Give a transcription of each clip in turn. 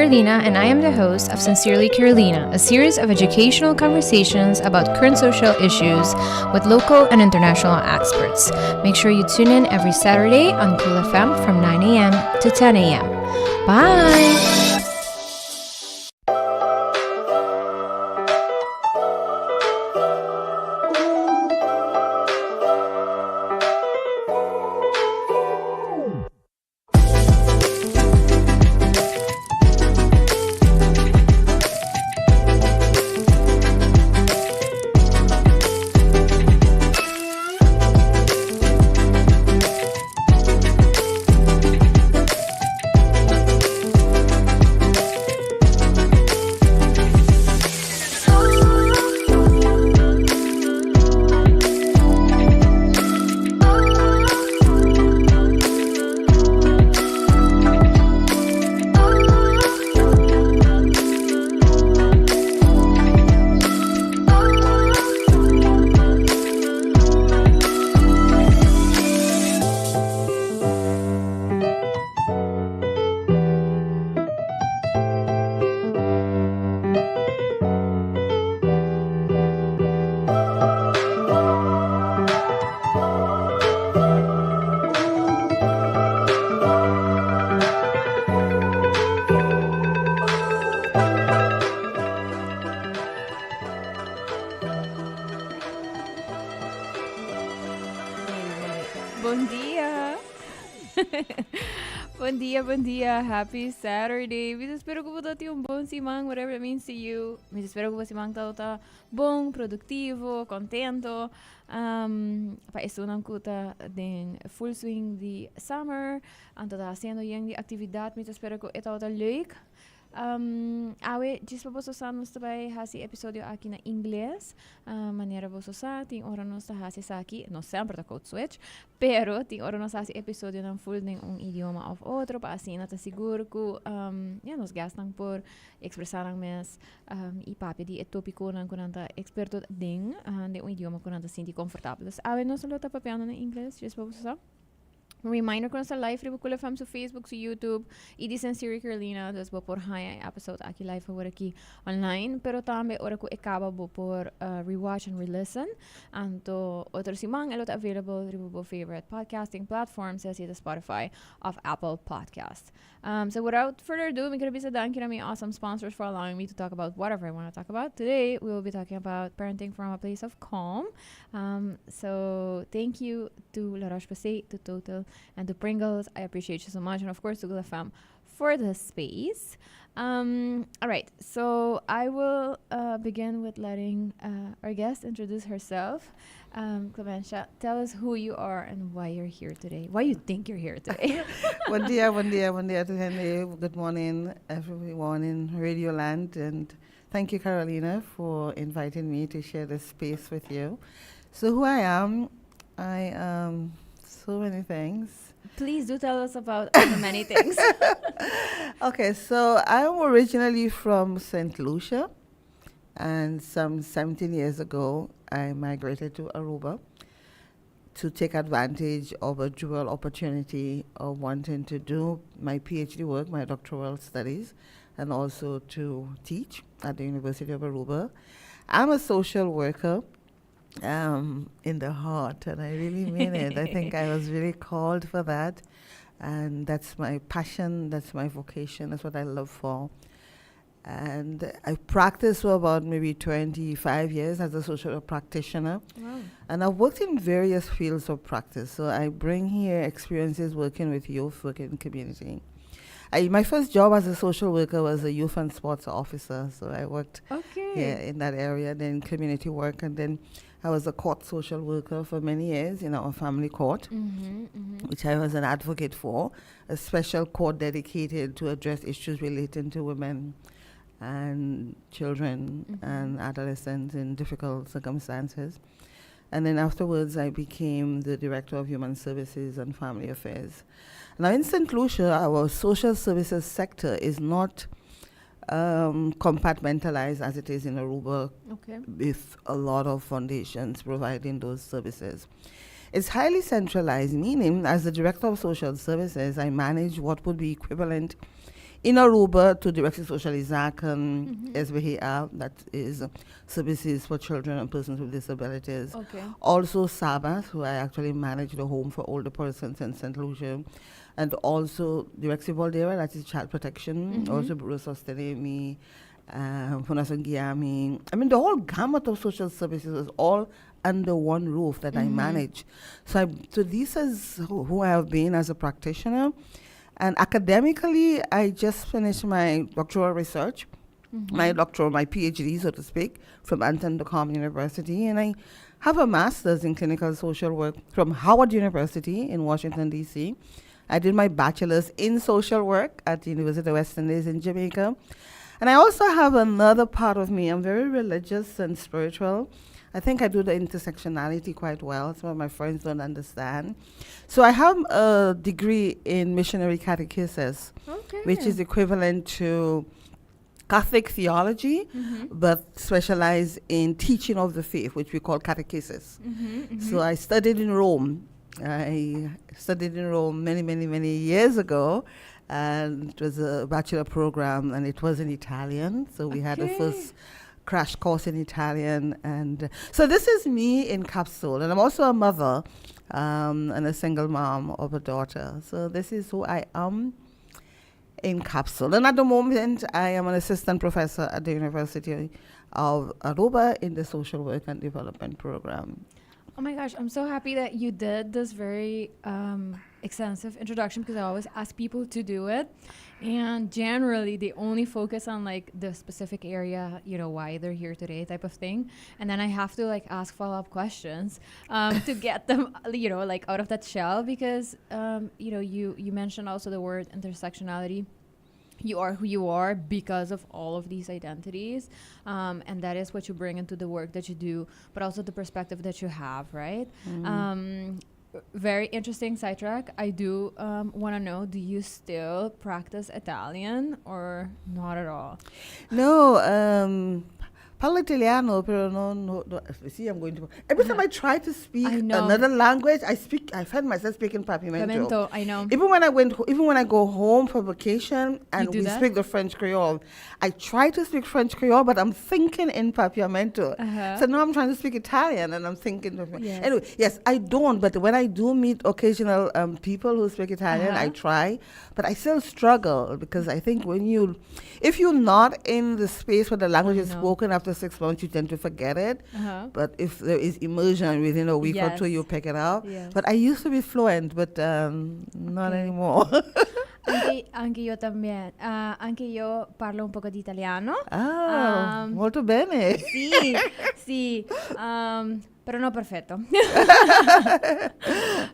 Carolina, and I am the host of Sincerely Carolina, a series of educational conversations about current social issues with local and international experts. Make sure you tune in every Saturday on Cool FM from 9 a.m. to 10 a.m. Bye! Buen dia. Happy Saturday. Mis espero que você tenha bom semana, whatever it means to you. Mis espero que você está bom, produtivo, contento. Pa isso não cuta den full swing de summer. Anto tá haciendo yang de atividade. Mis espero que está leuk. Awe, just pa você nos também hasi episódio aqui na inglês. Maneira você tem hora nos tá hasi aqui, não sempre tá code switch, pero tem hora nos hasi episódio não full de idioma of outro, para assim nata seguro que nos gastam por expressar mes e papi di tópico nan kunanta experto de idioma kunanta sinti confortável. Awe, nós só tá papiando na inglês, just pa você Reminder kung sa live rin Cool FM sa Facebook, sa YouTube. Idi Sincerely Carolina. Das bo por haya episode aki live for aki online. Pero tambe ora ko ikaba bo por rewatch and re-listen. Anto otro simang elot available rin bo favorite podcasting platforms sa the Spotify of Apple Podcast. So without further ado, may karabisa daan kinami awesome sponsors for allowing me to talk about whatever I want to talk about. Today, we will be talking about parenting from a place of calm. So thank you to Roche-Posay, to Total, and to Pringles. I appreciate you so much. And of course to Cool FM for the space. All right, so I will begin with letting our guest introduce herself. Clementia, tell us who you are and why you're here today. Why you think you're here today. Buen dia to Henry. Good morning, everyone in Radio Land. And thank you, Carolina, for inviting me to share this space with you. So who I am so many things. Please do tell us about the many things. Okay, so I'm originally from St. Lucia, and some 17 years ago, I migrated to Aruba to take advantage of a dual opportunity of wanting to do my PhD work, my doctoral studies, and also to teach at the University of Aruba. I'm a social worker. In the heart, and I really mean it. I think I was really called for that, and that's my passion, that's my vocation, that's what I love for. And I practiced for about maybe 25 years as a social work practitioner. Wow. And I've worked in various fields of practice, so I bring here experiences working with youth, working in community. My first job as a social worker was a youth and sports officer, so I worked in that area, then community work, and then I was a court social worker for many years in our family court, which I was an advocate for, a special court dedicated to address issues relating to women and children and adolescents in difficult circumstances. And then afterwards, I became the Director of Human Services and Family Affairs. Now, in St. Lucia, our social services sector is not compartmentalized as it is in Aruba, with a lot of foundations providing those services. It's highly centralized, meaning as the Director of Social Services, I manage what would be equivalent in Aruba to Direction Social Isaac SBHA, that is Services for Children and Persons with Disabilities. Okay. Also Sabbath, who I actually manage the home for older persons in St. Lucia. And also Direction Valdera, that is Child Protection, also Bureau Sostenemi, Fundación Guiami. I mean, the whole gamut of social services is all under one roof that I manage. So this is who I have been as a practitioner. And academically, I just finished my doctoral research, my PhD, so to speak, from Anton de Kom University. And I have a master's in clinical social work from Howard University in Washington, D.C. I did my bachelor's in social work at the University of West Indies in Jamaica. And I also have another part of me. I'm very religious and spiritual. I think I do the intersectionality quite well. Some of my friends don't understand. So I have a degree in missionary catechesis, which is equivalent to Catholic theology, but specialize in teaching of the faith, which we call catechesis. So I studied in Rome. I studied in Rome many, many, many years ago. And it was a bachelor program, and it was in Italian. So we had the first crash course in Italian. And so this is me in capsule. And I'm also a mother and a single mom of a daughter. So this is who I am in capsule. And at the moment, I am an assistant professor at the University of Aruba in the Social Work and Development Program. Oh my gosh, I'm so happy that you did this very extensive introduction, because I always ask people to do it. And generally, they only focus on like the specific area, why they're here today type of thing. And then I have to like ask follow-up questions to get them, like out of that shell, because, you mentioned also the word intersectionality. You are who you are because of all of these identities, and that is what you bring into the work that you do, but also the perspective that you have, right? Very interesting sidetrack. I do want to know, do you still practice Italian or not at all? No, parlo italiano, pero no. See, I'm going to. Every time I try to speak another language, I find myself speaking Papiamento. I know. Even when I go home for vacation and we speak the French Creole, I try to speak French Creole, but I'm thinking in Papiamento. So now I'm trying to speak Italian, and I'm thinking. Anyway, yes, I don't. But when I do meet occasional people who speak Italian, I try, but I still struggle, because I think if you're not in the space where the language is spoken after 6 months, you tend to forget it. But if there is immersion within a week or two, you pick it up. But I used to be fluent, but not anymore. Anche io también. Anche io parlo un poco di italiano. Molto bene. Sì. Pero no perfetto.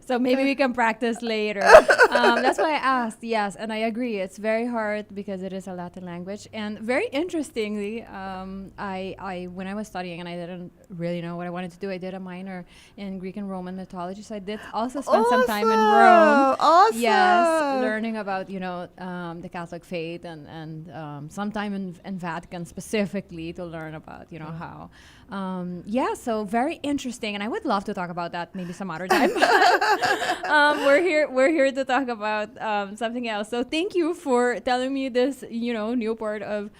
So maybe we can practice later. That's why I asked, yes, and I agree. It's very hard because it is a Latin language. And very interestingly, I when I was studying and I didn't really know what I wanted to do, I did a minor in Greek and Roman mythology. So I did also spend some time in Rome. Awesome. Yes, learning about, the Catholic faith and some time in Vatican specifically to learn about, how. So very interesting, and I would love to talk about that maybe some other time. We're here to talk about something else. So thank you for telling me this, new part of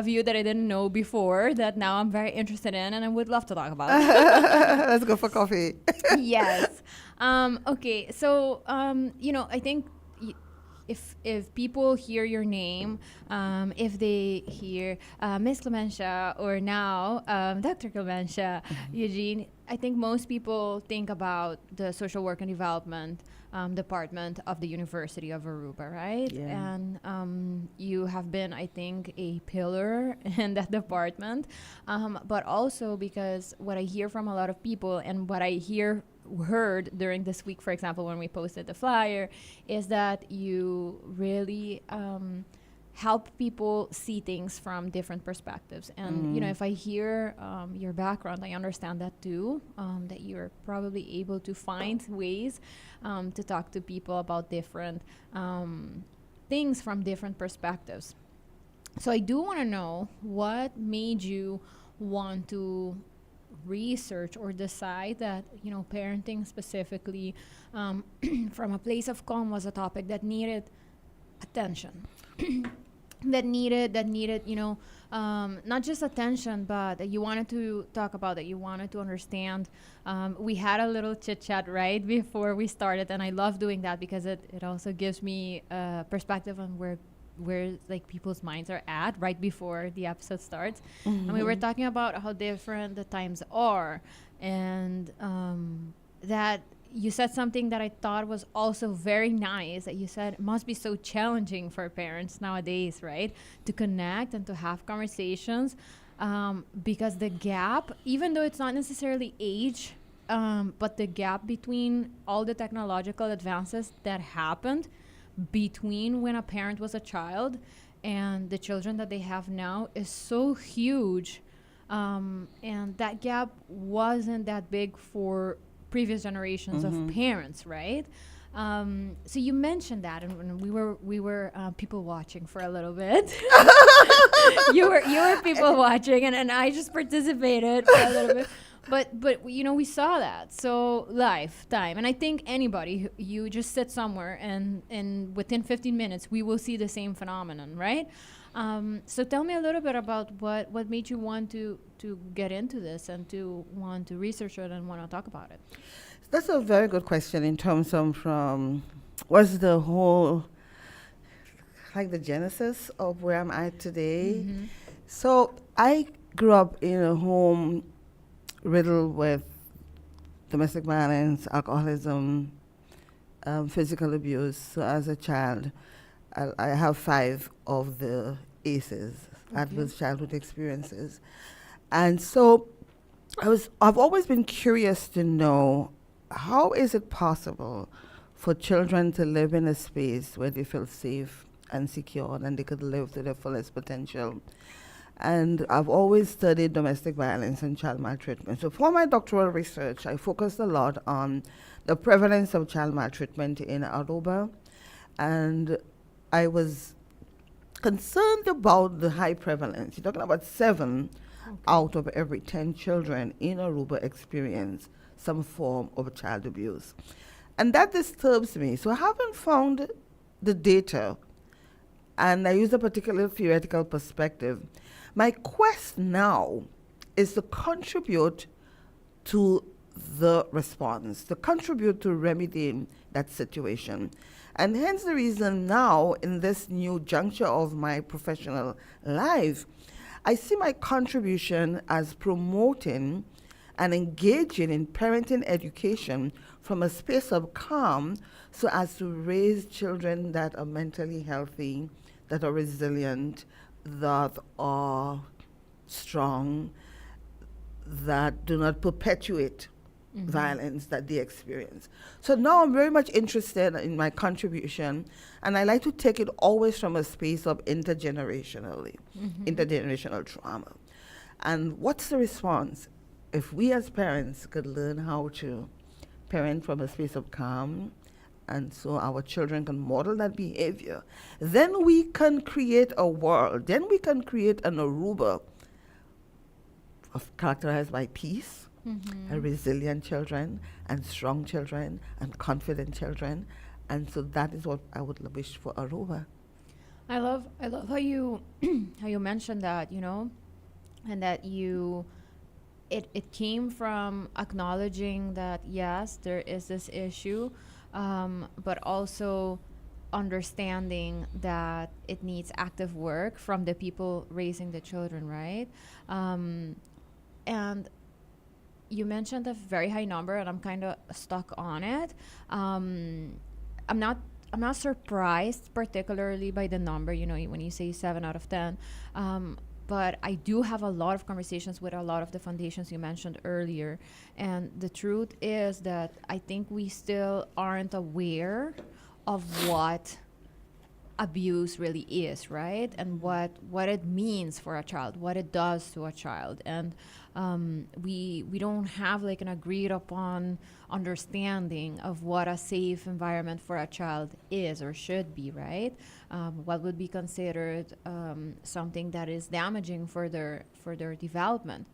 you that I didn't know before, that now I'm very interested in, and I would love to talk about. Let's go for coffee. Yes. Okay. So I think if people hear your name, if they hear Miss Clementia or now Dr. Clementia Eugene, I think most people think about the social work and development department of the University of Aruba, right? Yeah. And you have been, I think, a pillar in that department, but also because what I hear from a lot of people and what I heard during this week, for example, when we posted the flyer, is that you really help people see things from different perspectives. And if I hear your background, I understand that too, that you're probably able to find ways to talk to people about different things from different perspectives. So I do want to know, what made you want to research or decide that parenting specifically from a place of calm was a topic that needed attention? that needed, not just attention, but that you wanted to talk about, that you wanted to understand. We had a little chit chat right before we started, and I love doing that because it also gives me a perspective on where like people's minds are at right before the episode starts. And we were talking about how different the times are, and that you said something that I thought was also very nice, that you said it must be so challenging for parents nowadays, right? To connect and to have conversations, because the gap, even though it's not necessarily age, but the gap between all the technological advances that happened between when a parent was a child and the children that they have now is so huge. And that gap wasn't that big for previous generations of parents, right? So you mentioned that, and we were people watching for a little bit. You were people watching, and I just participated for a little bit. But we saw that. So lifetime, and I think anybody, you just sit somewhere, and within 15 minutes we will see the same phenomenon, right? So tell me a little bit about what made you want to get into this and to want to research it and want to talk about it. That's a very good question in terms of what's the whole, like the genesis of where I'm at today. So I grew up in a home riddled with domestic violence, alcoholism, physical abuse. So as a child, I have 5 of the ACEs, adverse childhood experiences. And so I've always been curious to know, how is it possible for children to live in a space where they feel safe and secure and they could live to their fullest potential? And I've always studied domestic violence and child maltreatment. So for my doctoral research, I focused a lot on the prevalence of child maltreatment in Aruba. And I was concerned about the high prevalence. You're talking about 7 out of every 10 children in Aruba experience some form of child abuse. And that disturbs me. So I haven't found the data, and I use a particular theoretical perspective. My quest now is to contribute to the response, to contribute to remedying that situation. And hence the reason now, in this new juncture of my professional life, I see my contribution as promoting and engaging in parenting education from a space of calm, so as to raise children that are mentally healthy, that are resilient, that are strong, that do not perpetuate violence that they experience. So now I'm very much interested in my contribution, and I like to take it always from a space of intergenerational trauma. And what's the response? If we as parents could learn how to parent from a space of calm, and so our children can model that behavior, then we can create a world, then we can create an Aruba characterized by peace, and resilient children, and strong children, and confident children. And so that is what I would wish for Aruba. I love how you how you mentioned that, and that it came from acknowledging that yes, there is this issue, but also understanding that it needs active work from the people raising the children, right? And you mentioned a very high number, and I'm kind of stuck on it. I'm not surprised particularly by the number, when you say 7 out of 10. But I do have a lot of conversations with a lot of the foundations you mentioned earlier. And the truth is that I think we still aren't aware of what abuse really is, right? And what it means for a child, what it does to a child. And we don't have like an agreed upon understanding of what a safe environment for a child is or should be, right? What would be considered something that is damaging for their development.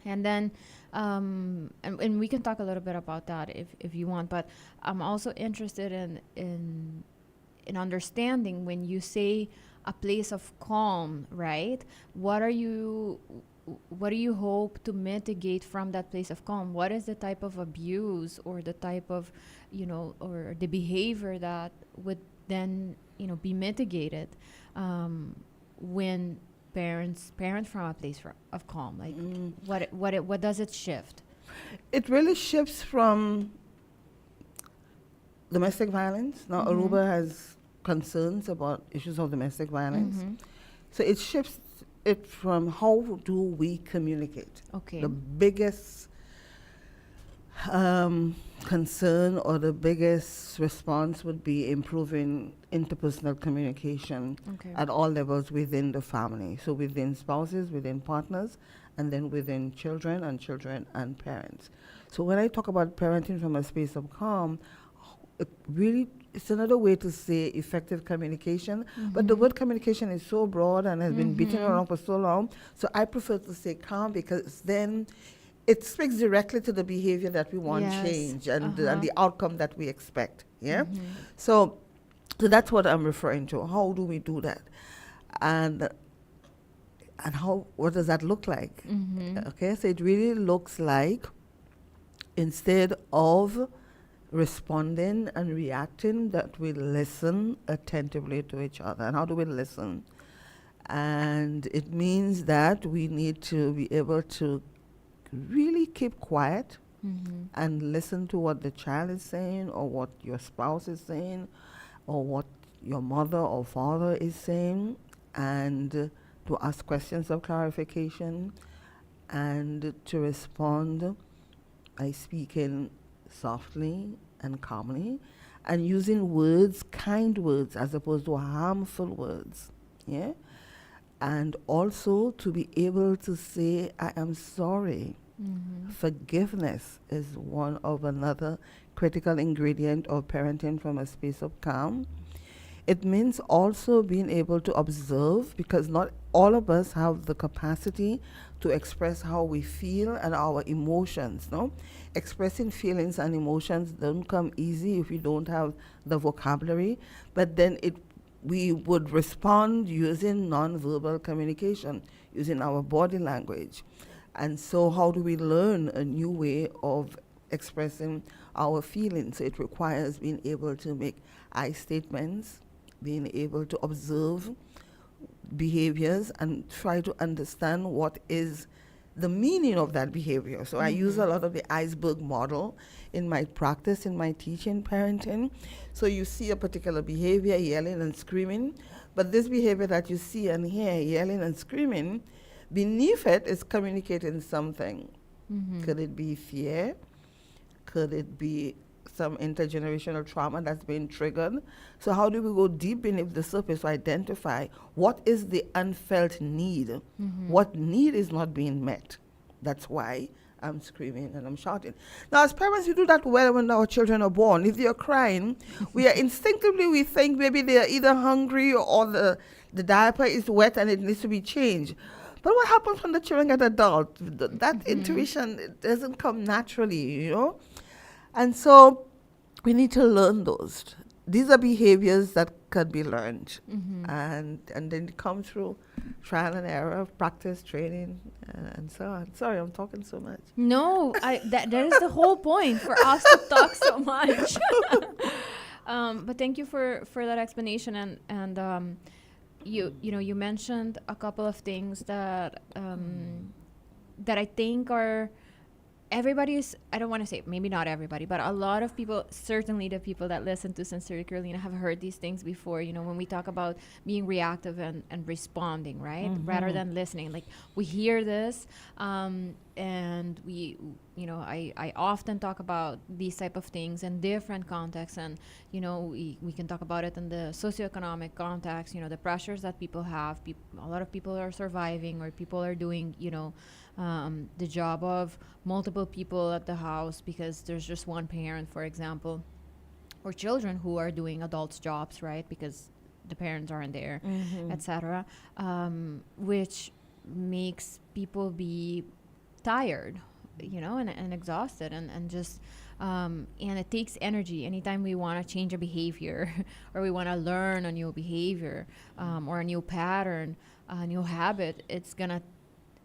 And then and we can talk a little bit about that if you want, but I'm also interested in understanding when you say a place of calm, right? What are you what do you hope to mitigate from that place of calm? What is the type of abuse or the type of, or the behavior that would then, be mitigated when parents parent from a place of calm? Like, what does it shift? It really shifts from domestic violence. Now, Aruba has concerns about issues of domestic violence. So it shifts it from how do we communicate. Okay. The biggest concern or the biggest response would be improving interpersonal communication at all levels within the family. So within spouses, within partners, and then within children and parents. So when I talk about parenting from a space of calm, it's another way to say effective communication. But the word communication is so broad and has been beaten around for so long. So I prefer to say calm because then it speaks directly to the behavior that we want change and the outcome that we expect. Yeah. So that's what I'm referring to. How do we do that? And what does that look like? Okay, so it really looks like, instead of responding and reacting, that we listen attentively to each other. And how do we listen? And it means that we need to be able to really keep quiet and listen to what the child is saying, or what your spouse is saying, or what your mother or father is saying, and to ask questions of clarification, and to respond by speaking softly and calmly, and using words, kind words, as opposed to harmful words. Yeah? And also to be able to say, I am sorry. Forgiveness is one of another critical ingredient of parenting from a space of calm. It means also being able to observe, because not all of us have the capacity to express how we feel and our emotions. No, expressing feelings and emotions don't come easy if we don't have the vocabulary. But then we would respond using nonverbal communication, using our body language. And so how do we learn a new way of expressing our feelings? It requires being able to make I statements, being able to observe behaviors and try to understand what is the meaning of that behavior. So I use a lot of the iceberg model in my practice, in my teaching parenting. So you see a particular behavior, yelling and screaming, but this behavior that you see and hear, yelling and screaming, beneath it is communicating something. Could it be fear? Could it be some intergenerational trauma that's been triggered? So how do we go deep beneath the surface to identify what is the unfelt need? What need is not being met? That's why I'm screaming and I'm shouting. Now, as parents, we do that well when our children are born. If they are crying, we think maybe they are either hungry or the diaper is wet and it needs to be changed. But what happens when the children get adult? That intuition, it doesn't come naturally, And so we need to learn those. These are behaviors that can be learned. And then come through trial and error, practice, training, and so on. Sorry, I'm talking so much. No, that is the whole point, for us to talk so much. But thank you for that explanation. And you mentioned a couple of things that I think are, everybody's, I don't want to say, maybe not everybody, but a lot of people, certainly the people that listen to Sincerely Carolina, have heard these things before, when we talk about being reactive and responding, right? Rather than listening. Like, we hear this, and I often talk about these type of things in different contexts, and, we can talk about it in the socioeconomic context, the pressures that people have. A lot of people are surviving, or people are doing, the job of multiple people at the house because there's just one parent, for example, or children who are doing adults' jobs, right? Because the parents aren't there, etc., which makes people be tired, and exhausted, and just And it takes energy anytime we want to change a behavior or we want to learn a new behavior, or a new pattern, a new habit. It's going to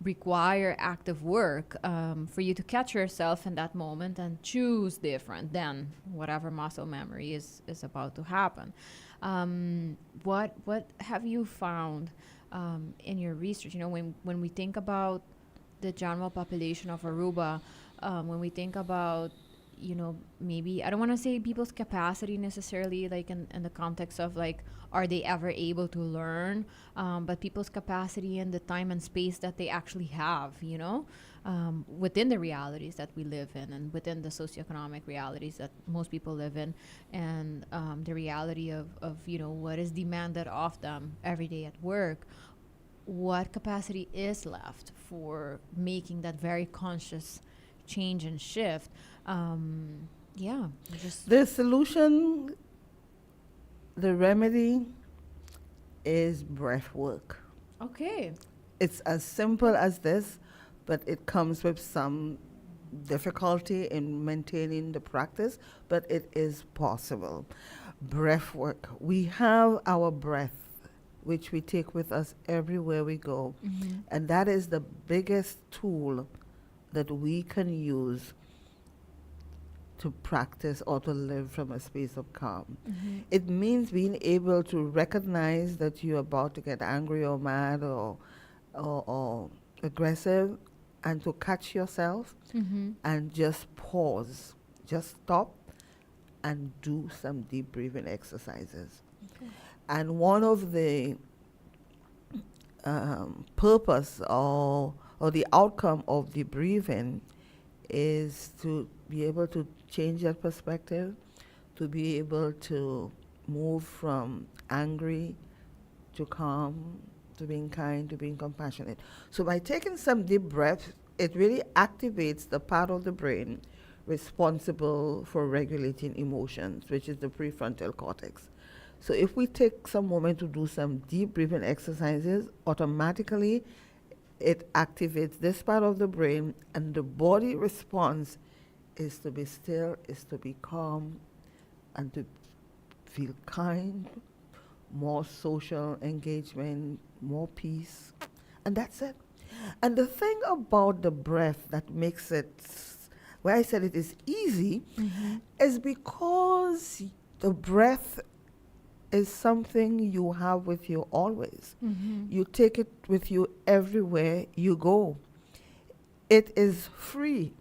require active work, for you to catch yourself in that moment and choose different than whatever muscle memory is about to happen. What have you found, in your research? When we think about the general population of Aruba, when we think about, maybe I don't want to say people's capacity necessarily, like in the context of like, are they ever able to learn, but people's capacity and the time and space that they actually have, within the realities that we live in and within the socioeconomic realities that most people live in, and the reality of what is demanded of them every day at work. What capacity is left for making that very conscious change and shift? Yeah, just The solution, the remedy is breath work. okay. It's as simple as this, but it comes with some difficulty in maintaining the practice, but it is possible. Breath work. We have our breath, which we take with us everywhere we go, and that is the biggest tool that we can use to practice or to live from a space of calm. It means being able to recognize that you're about to get angry or mad or aggressive, and to catch yourself and just pause, just stop and do some deep breathing exercises. Okay. And one of the purpose or the outcome of the breathing is to be able to change that perspective, to be able to move from angry to calm, to being kind, to being compassionate. So by taking some deep breaths, it really activates the part of the brain responsible for regulating emotions, which is the prefrontal cortex. So if we take some moment to do some deep breathing exercises, automatically it activates this part of the brain, and the body response is to be still, is to be calm, and to feel kind, more social engagement, more peace, and that's it. And the thing about the breath that makes it, where I said it is easy, is because the breath is something you have with you always. You take it with you everywhere you go. It is free.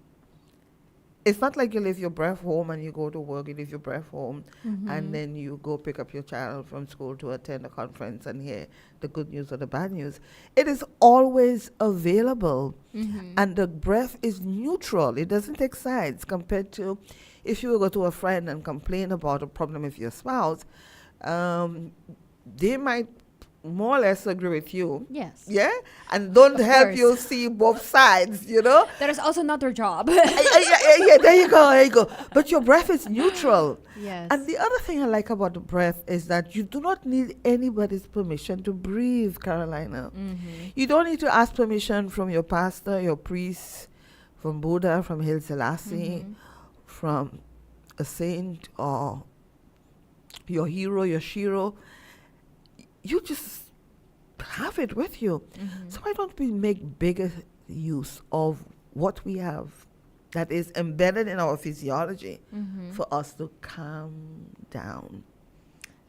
It's not like you leave your breath home and you go to work, you leave your breath home, and then you go pick up your child from school to attend a conference and hear the good news or the bad news. It is always available. And the breath is neutral. It doesn't take sides compared to if you go to a friend and complain about a problem with your spouse. They might more or less agree with you. Yes. Yeah? And don't Of help course. you see both sides, you know? That is also not their job. Yeah, there you go, there you go. But your breath is neutral. Yes. And the other thing I like about the breath is that you do not need anybody's permission to breathe, Carolina. You don't need to ask permission from your pastor, your priest, from Buddha, from Haile Selassie, from a saint, or your hero, your shiro. You just have it with you. So why don't we make bigger use of what we have that is embedded in our physiology for us to calm down?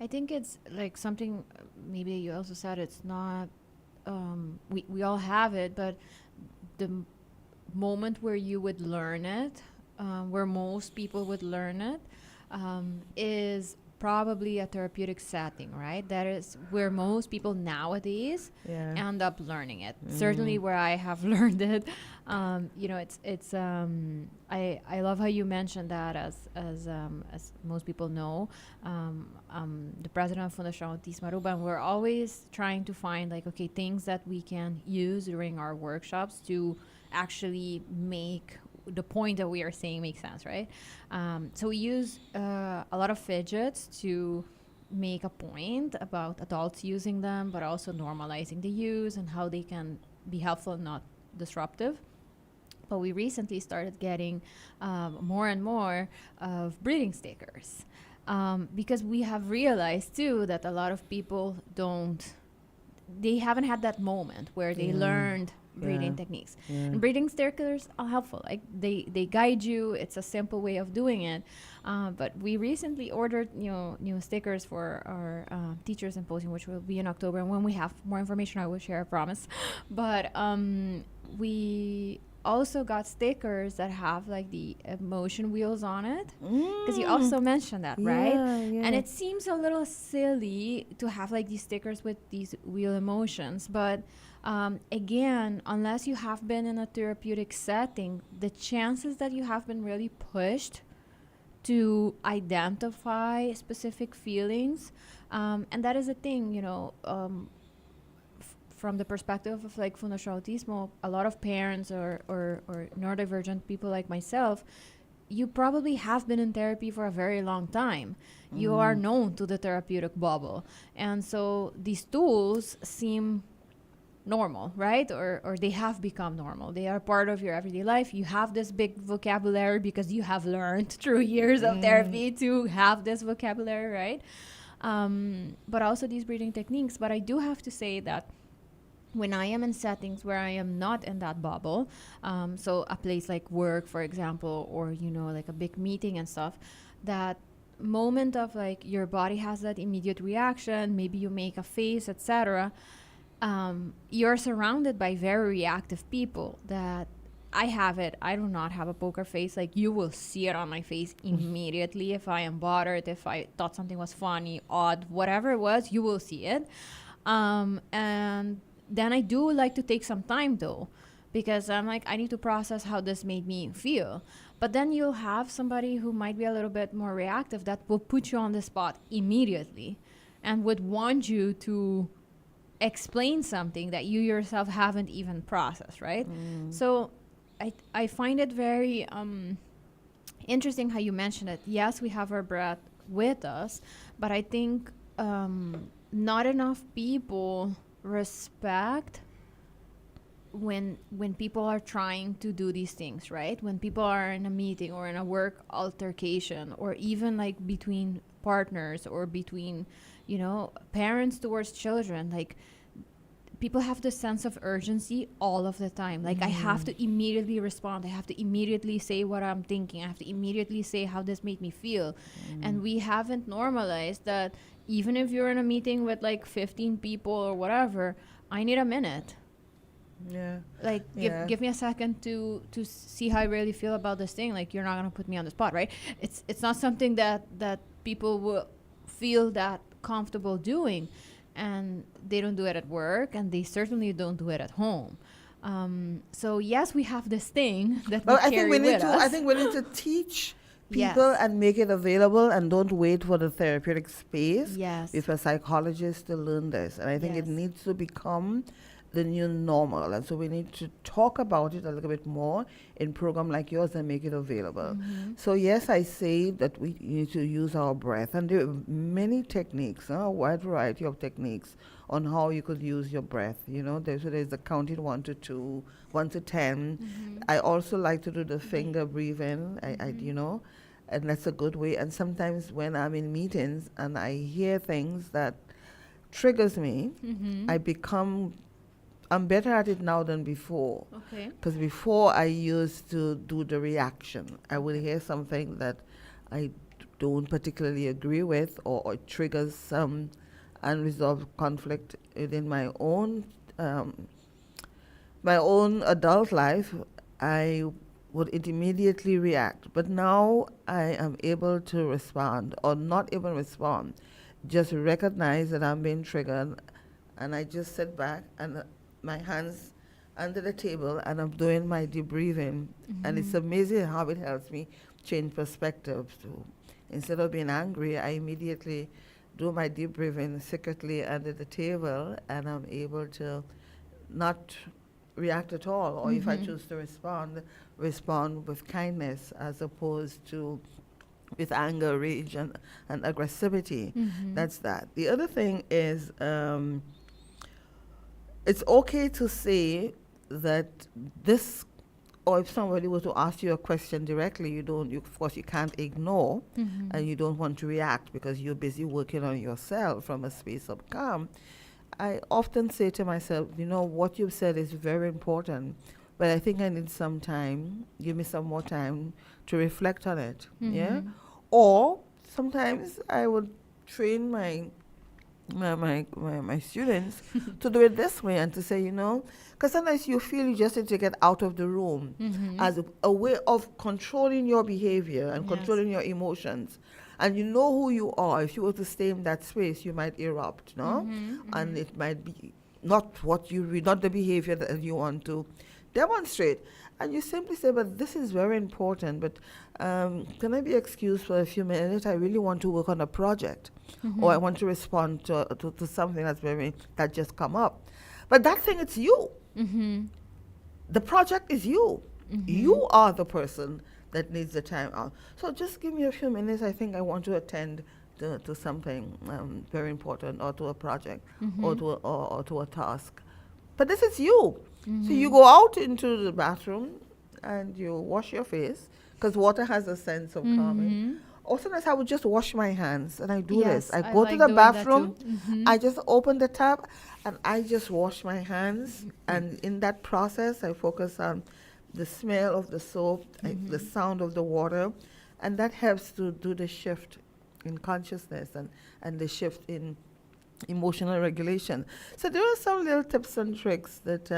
I think it's like something, maybe you also said it's not, we all have it, but the moment where you would learn it, where most people would learn it, is probably a therapeutic setting, right? That is where most people nowadays end up learning it. Certainly where I have learned it. It's I love how you mentioned that as most people know, the president of Fundação Autismo Aruba, and we're always trying to find like, okay, things that we can use during our workshops to actually make the point that we are saying makes sense, right? So we use a lot of fidgets to make a point about adults using them, but also normalizing the use and how they can be helpful and not disruptive. But we recently started getting more and more of breathing stickers, because we have realized too that a lot of people they haven't had that moment where they learned breathing techniques. And breathing stickers are helpful. Like they guide you. It's a simple way of doing it. But we recently ordered new stickers for our teacher symposium, which will be in October. And when we have more information, I will share, I promise. But we also got stickers that have like the emotion wheels on it, because you also mentioned that, right? And it seems a little silly to have like these stickers with these wheel emotions, but again, unless you have been in a therapeutic setting, the chances that you have been really pushed to identify specific feelings, and that is a thing, from the perspective of like Fundación Autismo, a lot of parents or neurodivergent people like myself, you probably have been in therapy for a very long time. You are known to the therapeutic bubble. And so these tools seem normal, right? Or they have become normal. They are part of your everyday life. You have this big vocabulary because you have learned through years of therapy to have this vocabulary, right? But also these breathing techniques. But I do have to say that when I am in settings where I am not in that bubble, so a place like work, for example, or, like a big meeting and stuff, that moment of like your body has that immediate reaction, maybe you make a face, etc. You're surrounded by very reactive people that I do not have a poker face. Like you will see it on my face immediately. If I am bothered, if I thought something was funny, odd, whatever it was, you will see it. And then I do like to take some time though, because I'm like, I need to process how this made me feel. But then you'll have somebody who might be a little bit more reactive that will put you on the spot immediately and would want you to explain something that you yourself haven't even processed, right? So I find it very interesting how you mentioned it. Yes, we have our breath with us, but I think not enough people respect when people are trying to do these things, right? When people are in a meeting or in a work altercation, or even like between partners or between parents towards children, like people have this sense of urgency all of the time. Like I have to immediately respond, I have to immediately say what I'm thinking, I have to immediately say how this made me feel. And we haven't normalized that even if you're in a meeting with like 15 people or whatever, I need a minute. Like give me a second to see how I really feel about this thing. Like you're not gonna put me on the spot, right? It's not something that people will feel that comfortable doing, and they don't do it at work, and they certainly don't do it at home. So yes, we have this thing that we carry with us. I think we need to teach people and make it available, and don't wait for the therapeutic space with a psychologist to learn this. And I think it needs to become the new normal. And so we need to talk about it a little bit more in program like yours and make it available. So yes, I say that we need to use our breath. And there are many techniques, a wide variety of techniques on how you could use your breath. There's the counting 1 to 2, 1 to 10. I also like to do the finger breathing, and that's a good way. And sometimes when I'm in meetings and I hear things that triggers me, I'm better at it now than before. Because before I used to do the reaction. I would hear something that I don't particularly agree with, or it triggers some unresolved conflict within my own adult life. I would immediately react. But now I am able to respond, or not even respond, just recognize that I'm being triggered, and I just sit back and my hands under the table, and I'm doing my deep breathing. And it's amazing how it helps me change perspective. So instead of being angry, I immediately do my deep breathing secretly under the table, and I'm able to not react at all. Or if I choose to respond with kindness as opposed to with anger, rage, and aggressivity. That's that. The other thing is, it's okay to say that this or if somebody were to ask you a question directly, of course, you can't ignore, and you don't want to react because you're busy working on yourself from a space of calm. I often say to myself, what you've said is very important, but I think I need some time. Give me some more time to reflect on it. Yeah? Or sometimes I would train my students to do it this way and to say, because sometimes you feel you just need to get out of the room as a way of controlling your behavior and controlling your emotions. And you know who you are. If you were to stay in that space, you might erupt, no? And it might be not the behavior that you want to demonstrate. And you simply say, but this is very important, but can I be excused for a few minutes? I really want to work on a project, or I want to respond to something that just come up. But that thing, it's you. The project is you. You are the person that needs the time out. So just give me a few minutes. I think I want to attend to something very important, or to a project, or to a task. But this is you. So you go out into the bathroom and you wash your face, because water has a sense of calming. Or sometimes I would just wash my hands, and I do this. I go to the bathroom, I just open the tap, and I just wash my hands. And in that process, I focus on the smell of the soap, the sound of the water, and that helps to do the shift in consciousness and the shift in emotional regulation. So there are some little tips and tricks that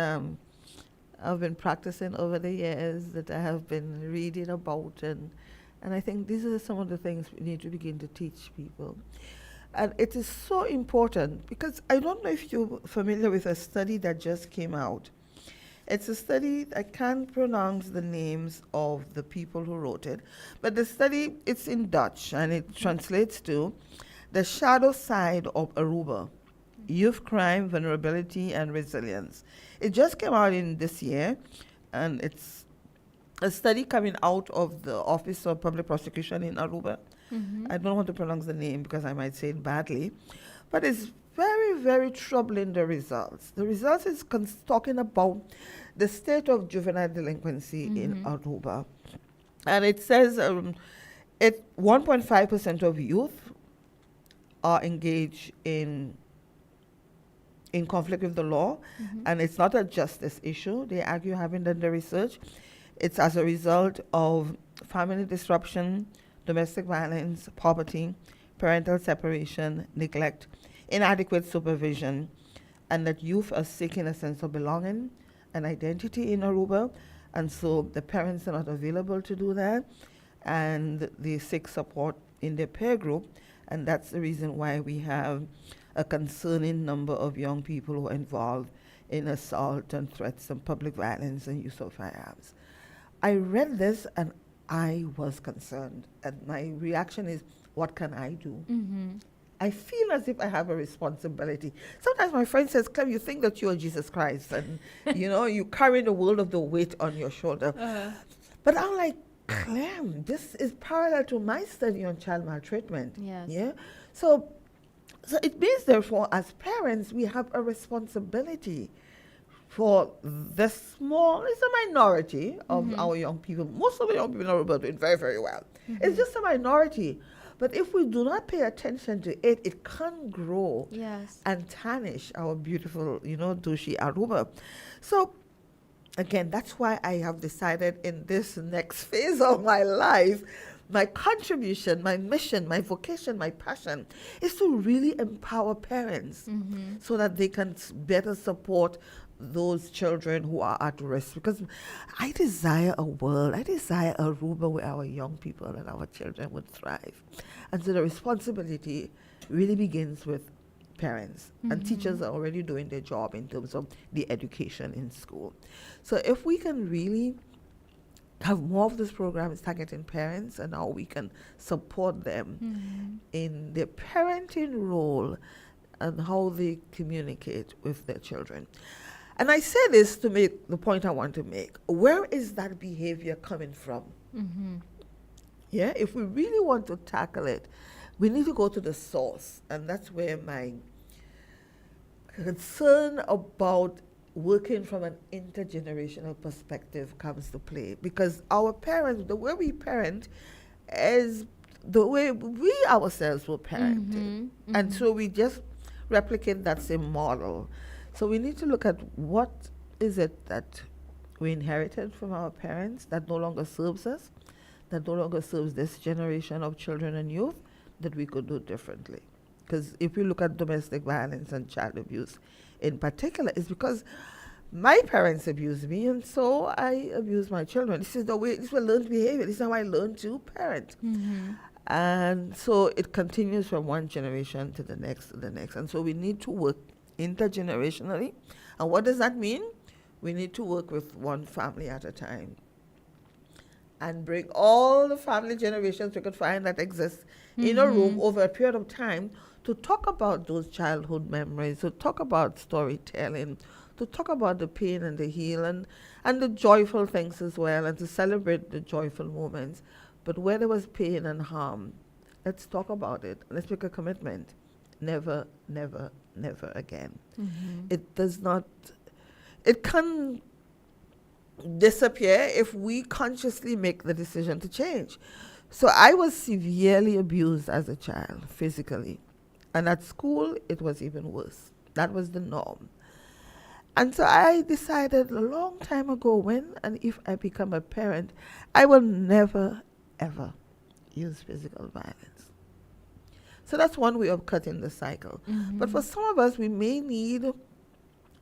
I've been practicing over the years, that I have been reading about, and I think these are some of the things we need to begin to teach people. And it is so important, because I don't know if you're familiar with a study that just came out. It's a study, I can't pronounce the names of the people who wrote it, but the study, it's in Dutch, and it translates to The Shadow Side of Aruba, Youth Crime, Vulnerability, and Resilience. It just came out in this year, and it's a study coming out of the Office of Public Prosecution in Aruba. I don't want to pronounce the name because I might say it badly, but it's very, very troubling, the results. The results is talking about the state of juvenile delinquency in Aruba. And it says 1.5% of youth are engaged in conflict with the law, and it's not a justice issue. They argue, having done the research, it's as a result of family disruption, domestic violence, poverty, parental separation, neglect, inadequate supervision, and that youth are seeking a sense of belonging and identity in Aruba, and so the parents are not available to do that, and they seek support in their peer group, and that's the reason why we have a concerning number of young people who are involved in assault and threats and public violence and use of firearms. I read this and I was concerned, and my reaction is, what can I do? I feel as if I have a responsibility. Sometimes my friend says, Clem, you think that you are Jesus Christ, and you carry the world of the weight on your shoulder. But I'm like, Clem, this is parallel to my study on child maltreatment. Yes. Yeah. So it means, therefore, as parents, we have a responsibility for the small, it's a minority of our young people. Most of the young people in Aruba are doing very, very well. It's just a minority. But if we do not pay attention to it, it can grow and tarnish our beautiful, Dushi Aruba. So, again, that's why I have decided in this next phase of my life, my contribution, my mission, my vocation, my passion is to really empower parents so that they can better support those children who are at risk. Because I desire a world, I desire Aruba where our young people and our children would thrive. And so the responsibility really begins with parents. And teachers are already doing their job in terms of the education in school. So if we can really have more of this program is targeting parents, and how we can support them in their parenting role and how they communicate with their children. And I say this to make the point I want to make. Where is that behavior coming from? Yeah, if we really want to tackle it, we need to go to the source. And that's where my concern about working from an intergenerational perspective comes to play, because our parents, the way we parent is the way we ourselves were parented. And so we just replicate that same model. So we need to look at what is it that we inherited from our parents that no longer serves us, that no longer serves this generation of children and youth, that we could do differently. Because if we look at domestic violence and child abuse in particular, it's because my parents abused me, and so I abuse my children. This is the way, this is learned behavior. This is how I learned to parent. And so it continues from one generation to the next to the next. And so we need to work intergenerationally. And what does that mean? We need to work with one family at a time and bring all the family generations we could find that exist in a room over a period of time to talk about those childhood memories, to talk about storytelling, to talk about the pain and the heal and the joyful things as well, and to celebrate the joyful moments. But where there was pain and harm, let's talk about it. Let's make a commitment. Never, never, never again. It does not, it can disappear if we consciously make the decision to change. So I was severely abused as a child, physically. And at school, it was even worse. That was the norm. And so I decided a long time ago, when and if I become a parent, I will never, ever use physical violence. So that's one way of cutting the cycle. But for some of us, we may need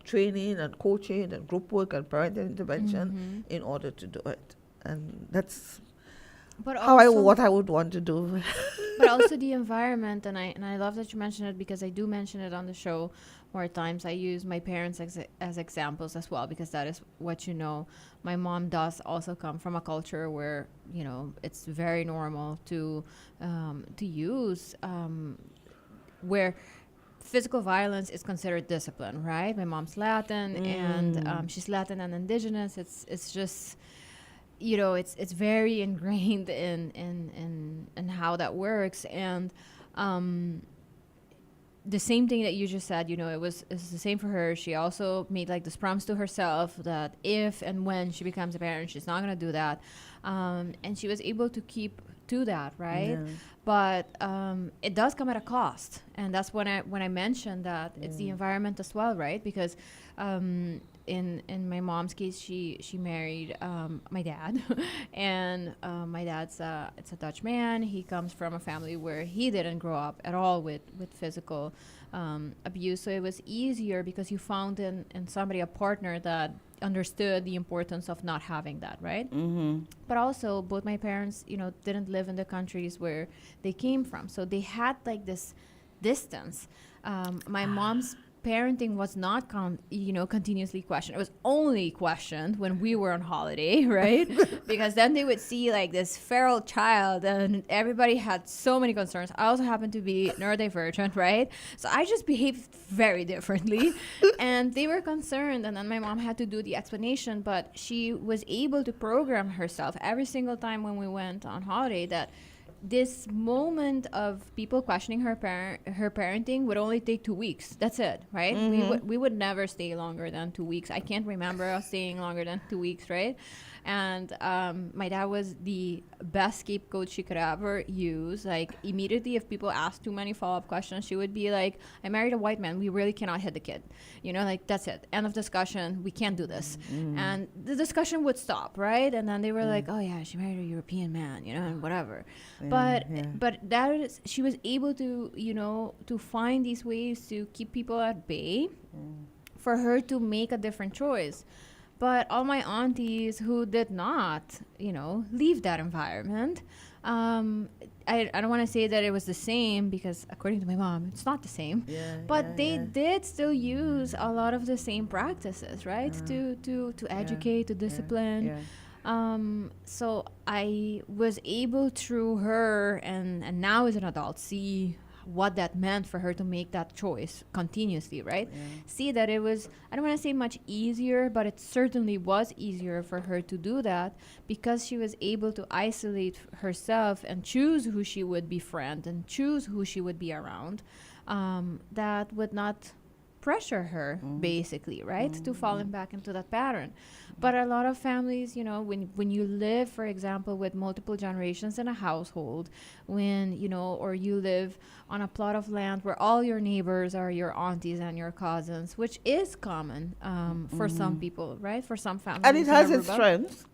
training and coaching and group work and parental intervention in order to do it. And that's But what I would want to do. but also the environment, and I love that you mentioned it, because I do mention it on the show more times. I use my parents as examples as well, because that is what you know. My mom does also come from a culture where, you know, it's very normal to use where physical violence is considered discipline, right? My mom's Latin, and she's Latin and indigenous. It's just, you know, it's very ingrained in how that works. And the same thing that you just said, you know, it's the same for her. She also made like this promise to herself that if and when she becomes a parent, she's not going to do that. And she was able to keep to that, right? But it does come at a cost. And that's when I mentioned that it's the environment as well, right? Because in my mom's case, she married my dad, and my dad's it's a Dutch man. He comes from a family where he didn't grow up at all with physical abuse, so it was easier because you found in somebody, a partner that understood the importance of not having that, right? But also, both my parents, you know, didn't live in the countries where they came from, so they had like this distance. My mom's parenting was not continuously questioned. It was only questioned when we were on holiday, right? Because then they would see like this feral child, and everybody had so many concerns. I also happened to be neurodivergent, right? So I just behaved very differently, and they were concerned. And then my mom had to do the explanation, but she was able to program herself every single time when we went on holiday that this moment of people questioning her parenting would only take 2 weeks. That's it, right? We would never stay longer than 2 weeks. I can't remember us staying longer than 2 weeks, right? And my dad was the best scapegoat she could ever use. Like, immediately, if people asked too many follow-up questions, she would be like, I married a white man. We really cannot hit the kid. You know, like, that's it. End of discussion. We can't do this. And the discussion would stop, right? And then they were like, oh, yeah, she married a European man, you know, and whatever. But that is, she was able to, you know, to find these ways to keep people at bay for her to make a different choice. But all my aunties who did not, you know, leave that environment, I don't want to say that it was the same, because according to my mom, it's not the same. But they did still use a lot of the same practices, right? To educate, to discipline. So I was able, through her and now as an adult, see what that meant for her to make that choice continuously, right? See that it was, I don't want to say much easier, but it certainly was easier for her to do that because she was able to isolate herself and choose who she would befriend and choose who she would be around. That would not pressure her basically, right, to falling back into that pattern. But a lot of families, when you live, for example, with multiple generations in a household, when or you live on a plot of land where all your neighbors are your aunties and your cousins, which is common for some people, right, for some And it families in has its Aruba. strengths.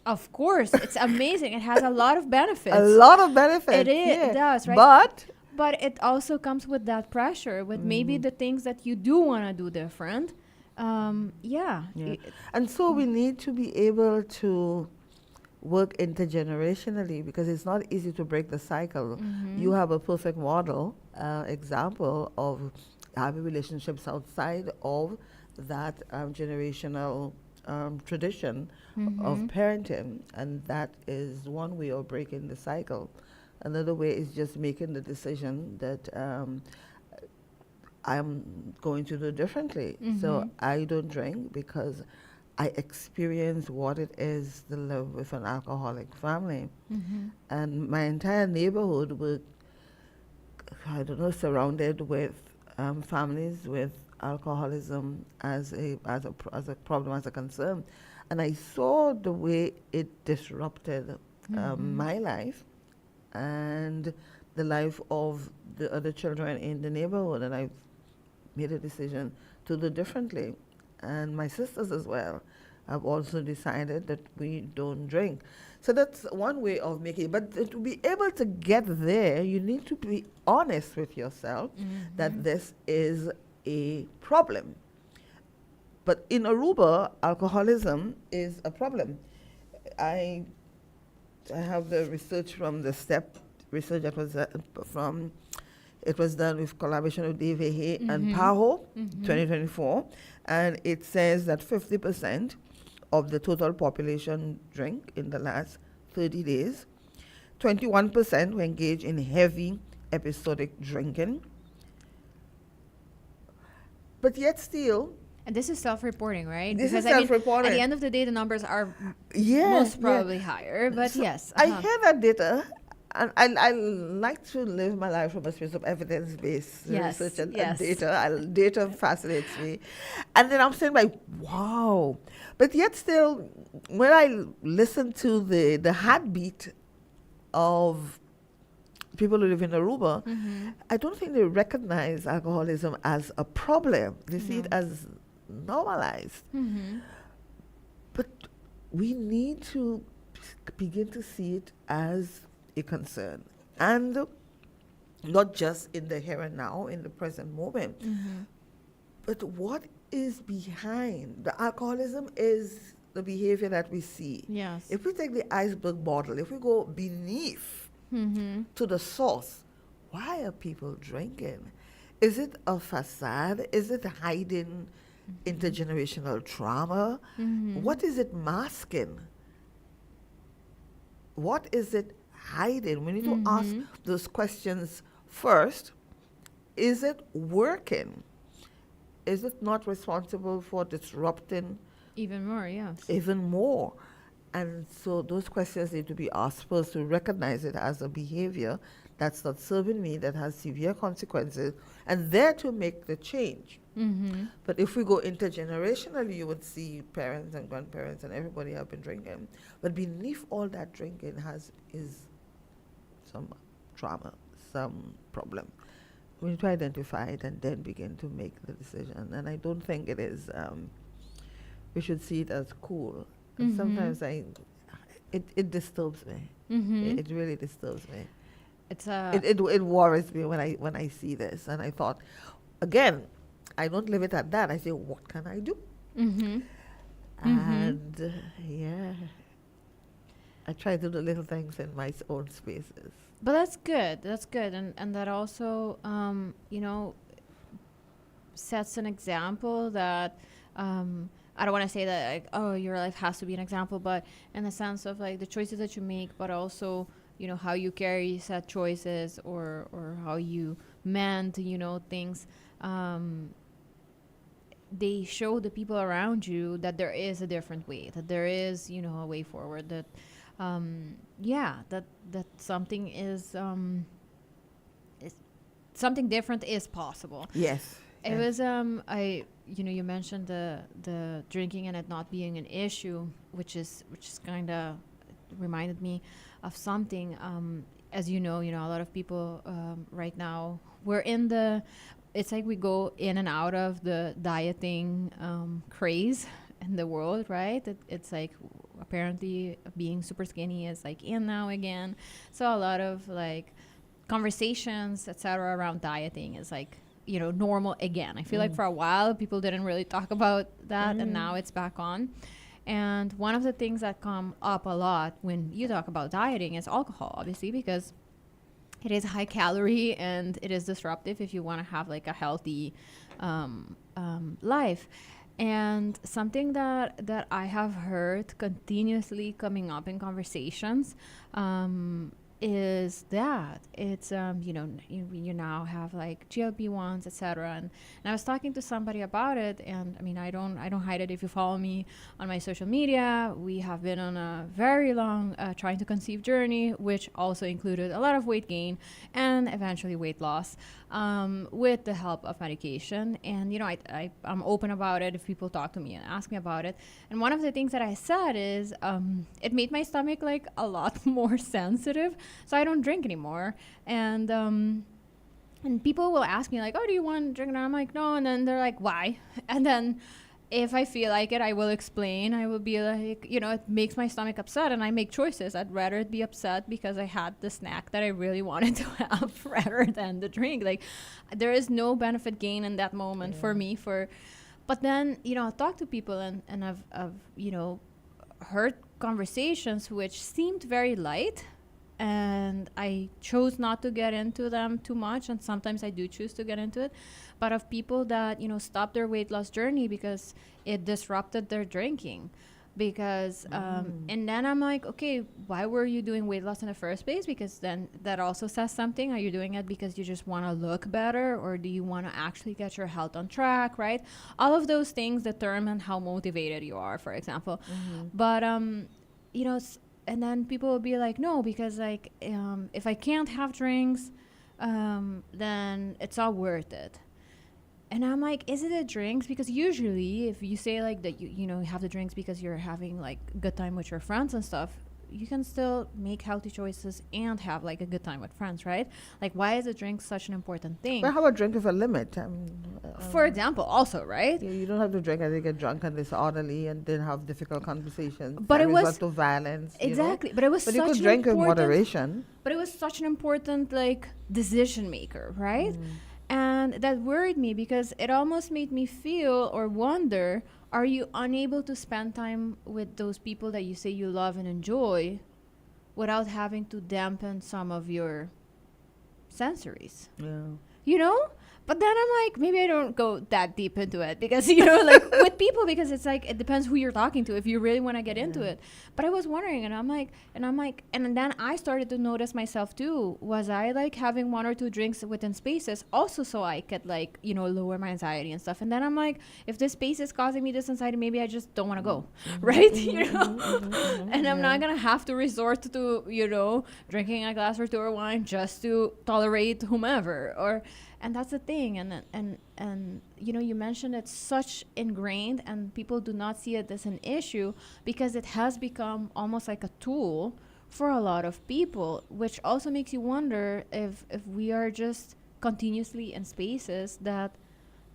Of course, it's amazing. It has a lot of benefits. A lot of benefits. It is, yeah. it does, right? But it also comes with that pressure, with maybe the things that you do want to do different. yeah. And so we need to be able to work intergenerationally, because it's not easy to break the cycle. You have a perfect model, example of having relationships outside of that generational tradition of parenting, and that is one way of breaking the cycle. Another way is just making the decision that I'm going to do differently. So I don't drink because I experience what it is to live with an alcoholic family. And my entire neighborhood was, I don't know, surrounded with families with alcoholism as a problem, as a concern. And I saw the way it disrupted my life and the life of the other children in the neighborhood, and I made a decision to do differently. And my sisters as well have also decided that we don't drink. So that's one way of making it. But to be able to get there, you need to be honest with yourself that this is a problem. But in Aruba, alcoholism is a problem. I have the research from the STEP research that was it was done with collaboration with DVH and PAHO, 2024, and it says that 50% of the total population drink in the last 30 days. 21% were engaged in heavy episodic drinking. But yet still, and this is self-reporting, right? This because is self-reporting. At the end of the day, the numbers are most probably higher. But So yes, I hear that data, and I like to live my life from a space of evidence-based research and data. Data fascinates me. And then I'm saying, like, wow. But yet still, when I listen to the heartbeat of people who live in Aruba, I don't think they recognize alcoholism as a problem. They see it as normalized. But we need to begin to see it as a concern, and not just in the here and now, in the present moment, but what is behind. The alcoholism is the behavior that we see. Yes. If we take the iceberg bottle, if we go beneath to the source, why are people drinking? Is it a facade? Is it hiding intergenerational trauma? What is it masking? What is it hiding? We need to ask those questions first. Is it working? Is it not responsible for disrupting even more? Yes. even more? And so those questions need to be asked first, to recognize it as a behavior that's not serving me, that has severe consequences, and there to make the change. But if we go intergenerationally, you would see parents and grandparents and everybody have been drinking. But beneath all that drinking is some trauma, some problem. We need to identify it and then begin to make the decision. And I don't think it is, we should see it as cool. And sometimes it disturbs me. It really disturbs me. It worries me when I see this. And I thought, again, I don't leave it at that. I say, what can I do? And I try to do little things in my own spaces. But that's good. That's good. And that also, sets an example that, I don't want to say that, like, oh, your life has to be an example, but in the sense of, like, the choices that you make, but also, how you carry said choices, or how you mend, things. They show the people around you that there is a different way, that there is, a way forward, that, that something is something different is possible. Yes. It was you mentioned the drinking and it not being an issue, which is kind of reminded me of something. As a lot of people right now we're in the. It's like we go in and out of the dieting craze in the world, right? It's like apparently being super skinny is like in now again. So a lot of like conversations, etc., around dieting is like normal again. I feel like for a while people didn't really talk about that, and now it's back on. And one of the things that come up a lot when you talk about dieting is alcohol, obviously, because it is high calorie and it is disruptive if you want to have like a healthy life. And something that I have heard continuously coming up in conversations is that it's you now have like GLP-1s, etc. And I was talking to somebody about it, and I mean I don't hide it. If you follow me on my social media, we have been on a very long trying to conceive journey, which also included a lot of weight gain and eventually weight loss with the help of medication. And I'm open about it if people talk to me and ask me about it. And one of the things that I said is it made my stomach like a lot more sensitive, so I don't drink anymore. And people will ask me like, oh, do you want to drink? And I'm like, no. And then they're like, why? And then if I feel like it, I will explain. I will be like, it makes my stomach upset and I make choices. I'd rather it be upset because I had the snack that I really wanted to have rather than the drink. Like, there is no benefit gain in that moment for me. But then, I talk to people and I've heard conversations which seemed very light, and I chose not to get into them too much, and sometimes I do choose to get into it, but of people that stopped their weight loss journey because it disrupted their drinking. Because and then I'm like, okay, why were you doing weight loss in the first place? Because then that also says something. Are you doing it because you just want to look better, or do you want to actually get your health on track, right? All of those things determine how motivated you are, for example. But and then people will be like, no, because like if I can't have drinks, then it's all worth it. And I'm like, is it the drinks? Because usually if you say like that you have the drinks because you're having like a good time with your friends and stuff, you can still make healthy choices and have like a good time with friends, right? Like, why is a drink such an important thing? But how about drink with a limit? For example, also, right? You don't have to drink and then get drunk and disorderly and then have difficult conversations. But it was result to violence. exactly. But it was But such you could an drink in important, moderation. But it was such an important like decision maker, right? And that worried me because it almost made me feel or wonder, are you unable to spend time with those people that you say you love and enjoy without having to dampen some of your sensories? Yeah. But then I'm like, maybe I don't go that deep into it because, like with people, because it's like, it depends who you're talking to if you really want to get into it. But I was wondering, and then I started to notice myself too. Was I like having one or two drinks within spaces also so I could like, lower my anxiety and stuff? And then I'm like, if this space is causing me this anxiety, maybe I just don't want to go, right? And I'm not going to have to resort to, drinking a glass or two of wine just to tolerate whomever and that's the thing. And you mentioned it's such ingrained and people do not see it as an issue because it has become almost like a tool for a lot of people, which also makes you wonder if we are just continuously in spaces that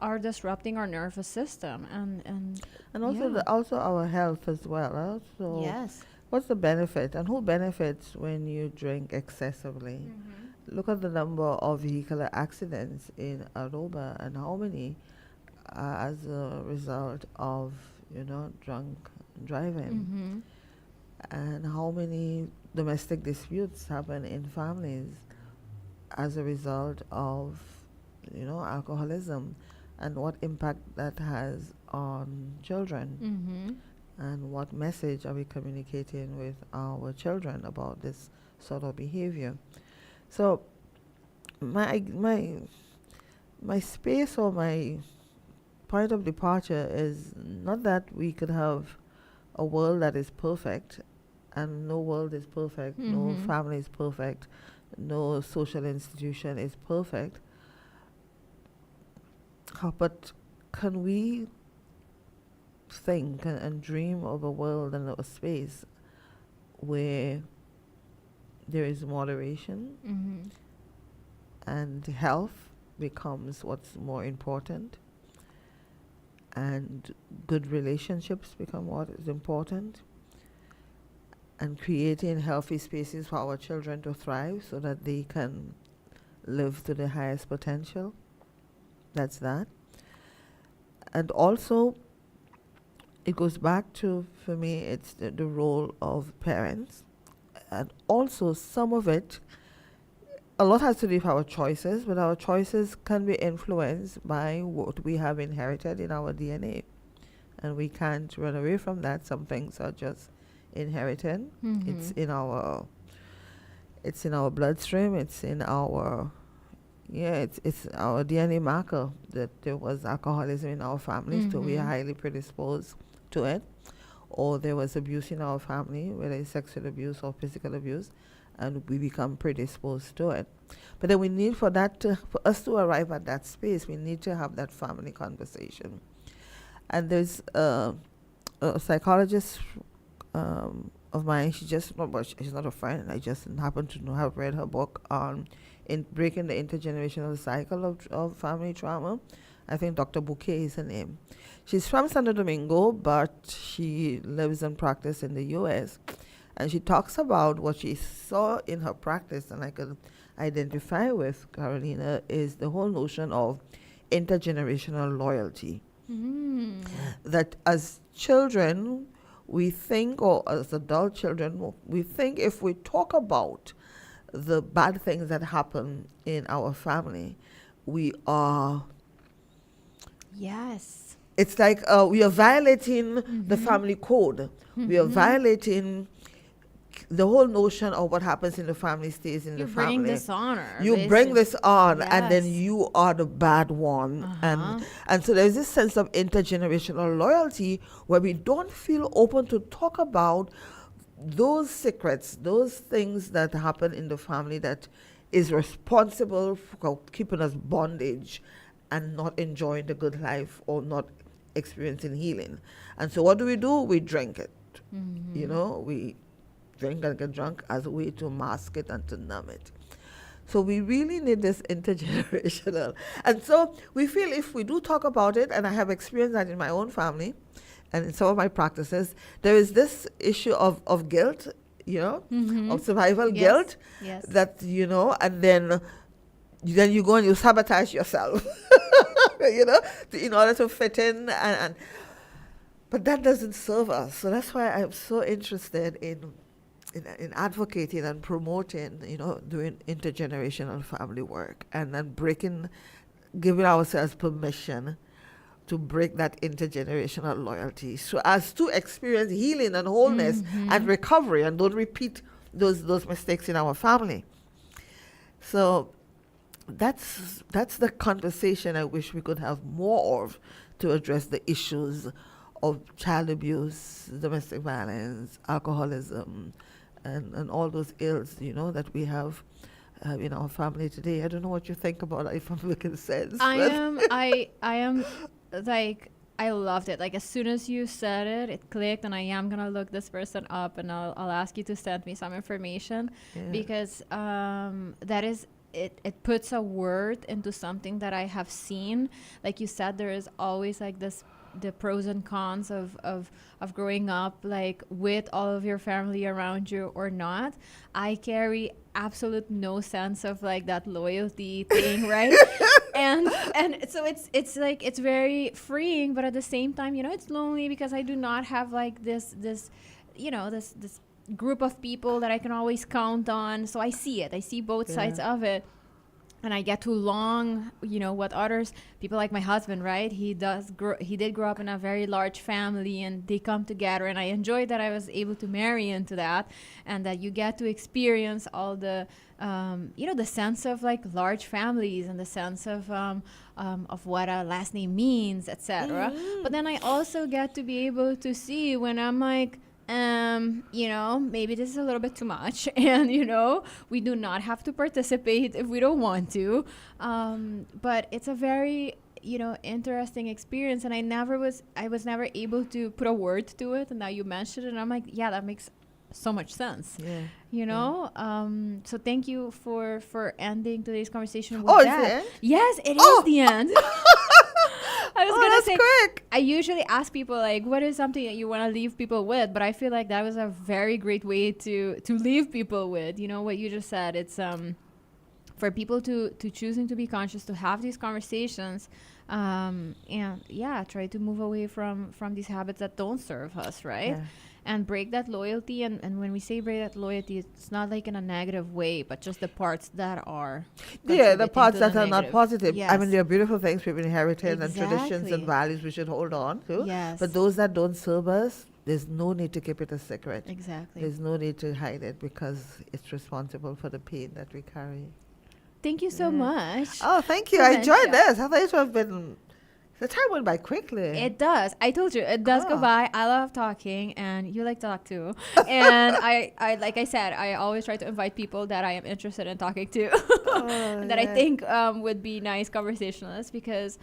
are disrupting our nervous system and also also our health as well. So yes. What's the benefit and who benefits when you drink excessively? Look at the number of vehicular accidents in Aruba and how many as a result of, drunk driving. And how many domestic disputes happen in families as a result of, alcoholism, and what impact that has on children. And what message are we communicating with our children about this sort of behavior? So my space or my point of departure is not that we could have a world that is perfect, and no world is perfect, no family is perfect, no social institution is perfect. But can we think and dream of a world and a space where there is moderation Mm-hmm. and health becomes what's more important, and good relationships become what is important, and creating healthy spaces for our children to thrive so that they can live to their highest potential? That's that. And also, it goes back to, for me, it's the role of parents. And also, some of it, a lot has to do with our choices, but our choices can be influenced by what we have inherited in our DNA. And we can't run away from that. Some things are just inherited. Mm-hmm. It's in our bloodstream. It's in our it's our DNA marker that there was alcoholism in our families, so we are Mm-hmm. highly predisposed to it. Or there was abuse in our family, whether it's sexual abuse or physical abuse, and we become predisposed to it. But then we need for us to arrive at that space, we need to have that family conversation. And there's a psychologist of mine. She's not a friend. I just happen to have read her book on in breaking the intergenerational cycle of family trauma. I think Dr. Bouquet is her name. She's from Santo Domingo, but she lives and practices in the U.S. And she talks about what she saw in her practice, and I could identify with Carolina, is the whole notion of intergenerational loyalty. Mm-hmm. That as children, we think, or as adult children, we think if we talk about the bad things that happen in our family, we are, Yes. it's like we are violating the Mm-hmm. family code. We are Mm-hmm. violating the whole notion of what happens in the family stays in You're the bringing family. dishonor. You bring this on, and then Yes. you are the bad one. Uh-huh. And so there's this sense of intergenerational loyalty where we don't feel open to talk about those secrets, those things that happen in the family that is responsible for keeping us bondage and not enjoying the good life or not experiencing healing. And so what do? We drink it. Mm-hmm. We drink and get drunk as a way to mask it and to numb it. So we really need this intergenerational. And so we feel if we do talk about it, and I have experienced that in my own family and in some of my practices, there is this issue of guilt, Mm-hmm. of survival Yes. guilt, Yes. that, and then you go and you sabotage yourself, in order to fit in. But that doesn't serve us. So that's why I'm so interested in advocating and promoting, doing intergenerational family work and then giving ourselves permission to break that intergenerational loyalty so as to experience healing and wholeness and recovery and don't repeat those mistakes in our family. So that's the conversation I wish we could have more of to address the issues of child abuse, domestic violence, alcoholism, and all those ills, that we have in our family today. I don't know what you think about it, if I'm making sense. I am like, I loved it. Like, as soon as you said it, it clicked, and I am gonna look this person up, and I'll ask you to send me some information. Yeah. Because that is it puts a word into something that I have seen. Like you said, there is always like the pros and cons of growing up like with all of your family around you or not. I carry absolute no sense of like that loyalty thing, right? and so it's like it's very freeing, but at the same time, it's lonely because I do not have like this this group of people that I can always count on. So I see both sides of it. And I get to long, what others, people like my husband, right? He did grow up in a very large family, and they come together. And I enjoyed that I was able to marry into that, and that you get to experience all the, the sense of like large families and the sense of what a last name means, etc. But then I also get to be able to see when I'm like, maybe this is a little bit too much, and we do not have to participate if we don't want to. But it's a very interesting experience, and I was never able to put a word to it, and now you mentioned it, and I'm like, yeah, that makes so much sense. Yeah. So thank you for ending today's conversation with Oh, is that. it end? Yes, it Oh! is the end. I was gonna that's say, quick. I usually ask people like, what is something that you want to leave people with? But I feel like that was a very great way to leave people with. What you just said. It's for people to choosing to be conscious, to have these conversations, and try to move away from these habits that don't serve us, right? Yeah. And break that loyalty. And when we say break that loyalty, it's not like in a negative way, but just the parts that are The parts contributing to that the are not negative. positive. I Yes. mean, they're beautiful things we've inherited and traditions Exactly. and values we should hold on to. Yes. But those that don't serve us, there's no need to keep it a secret. Exactly. There's no need to hide it because it's responsible for the pain that we carry. Thank you so much. Oh, thank you. I enjoyed Clementia. this. I thought it would have been... The time went by quickly. It does. I told you, it does go Oh. by. I love talking, and you like to talk too. And I like I said, I always try to invite people that I am interested in talking to, that I think would be nice conversationalists. Because,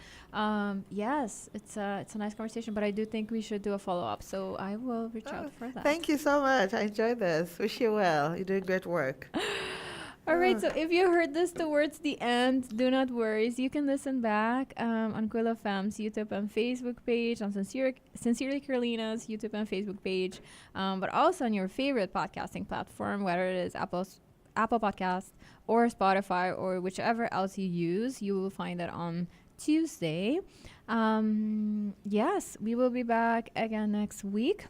yes, it's a nice conversation. But I do think we should do a follow up. So I will reach out for that. Thank you so much. I enjoyed this. Wish you well. You're doing great work. All right, so if you heard this towards the end, do not worry. You can listen back on Quill FM's YouTube and Facebook page, on Sincerely Carolina's YouTube and Facebook page, but also on your favorite podcasting platform, whether it is Apple Podcast or Spotify or whichever else you use. You will find it on Tuesday. Yes, we will be back again next week.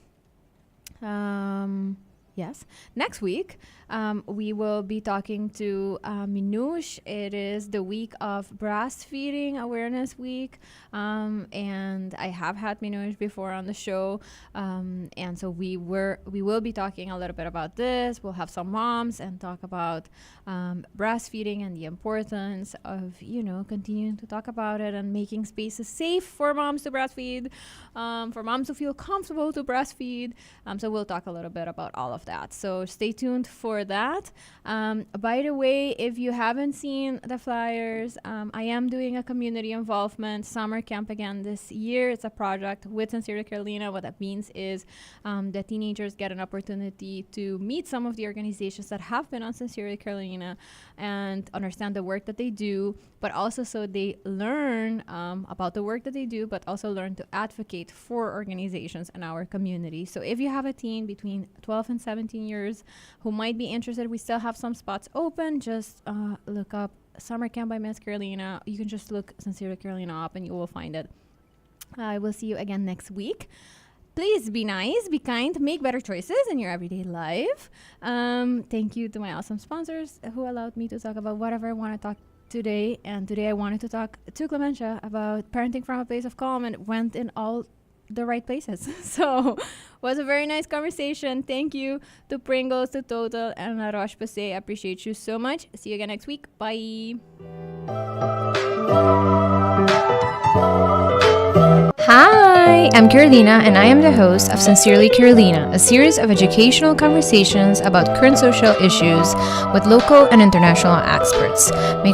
Yes. Next week, we will be talking to Minouche. It is the week of Breastfeeding Awareness Week. And I have had Minouche before on the show. And so we will be talking a little bit about this. We'll have some moms and talk about breastfeeding and the importance of, continuing to talk about it and making spaces safe for moms to breastfeed, for moms to feel comfortable to breastfeed. So we'll talk a little bit about all of that. So stay tuned for that. By the way, if you haven't seen the flyers, I am doing a community involvement summer camp again this year. It's a project with Sincerely Carolina. What that means is the teenagers get an opportunity to meet some of the organizations that have been on Sincerely Carolina and understand the work that they do, but also so they learn about the work that they do, but also learn to advocate for organizations in our community. So if you have a teen between 12 and 17 years who might be interested, we still have some spots open. Just look up Summer Camp by Miss Carolina. You can just look Sincerely Carolina up and you will find it. I will see you again next week. Please be nice, be kind, make better choices in your everyday life. Thank you to my awesome sponsors who allowed me to talk about whatever I want to talk today. And today I wanted to talk to Clementia about parenting from a place of calm, and went in all the right places. So it was a very nice conversation. Thank you to Pringles, to Total, and Roche-Posay. I appreciate you so much. See you again next week. Bye. Hi, I'm Carolina, and I am the host of Sincerely Carolina, a series of educational conversations about current social issues with local and international experts. Make